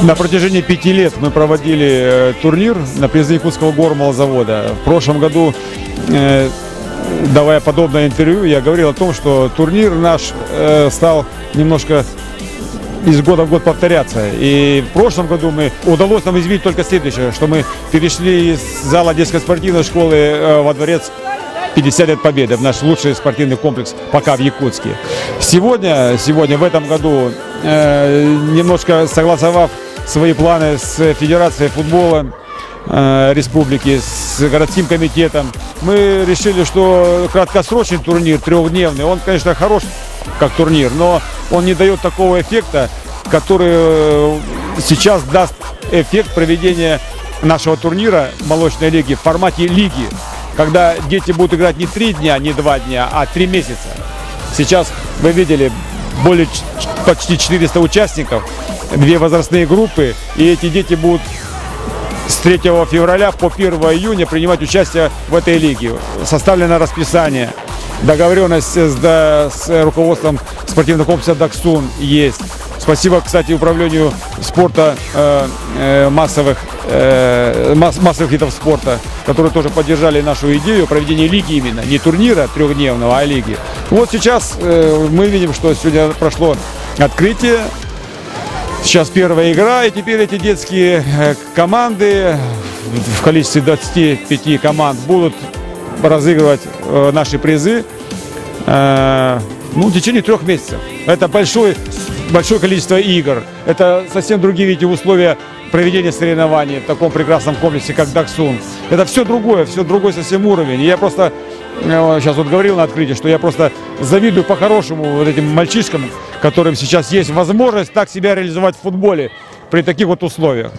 На протяжении 5 лет мы проводили турнир на призы Якутского гормолозавода. В прошлом году, давая подобное интервью, я говорил о том, что турнир наш стал немножко из года в год повторяться. И в прошлом году удалось нам изменить только следующее, что мы перешли из зала детской спортивной школы во дворец 50 лет Победы, в наш лучший спортивный комплекс пока в Якутске. Сегодня в этом году, немножко согласовав свои планы с Федерацией футбола республики, с городским комитетом, мы решили, что краткосрочный турнир, трехдневный, он, конечно, хорош как турнир, но он не дает такого эффекта, который сейчас даст эффект проведения нашего турнира молочной лиги в формате лиги, когда дети будут играть не 3 дня, не 2 дня, а 3 месяца. Сейчас вы видели почти 400 участников, 2 возрастные группы, и эти дети будут с 3 февраля по 1 июня принимать участие в этой лиге. Составлено расписание, договоренность с руководством спортивного комплекса «Даксун» есть. Спасибо, кстати, управлению спорта, массовых видов спорта, которые тоже поддержали нашу идею проведения лиги именно, не турнира трехдневного, а лиги. Вот сейчас мы видим, что сегодня прошло открытие. Сейчас первая игра, и теперь эти детские команды в количестве 25 команд будут разыгрывать наши призы в течение 3 месяцев. Это большое количество игр. Это совсем другие, видите, условия проведения соревнований в таком прекрасном комплексе, как Даксун. Это все другой совсем уровень. И я просто сейчас вот говорил на открытии, что я просто завидую по-хорошему вот этим мальчишкам, которым сейчас есть возможность так себя реализовать в футболе при таких вот условиях.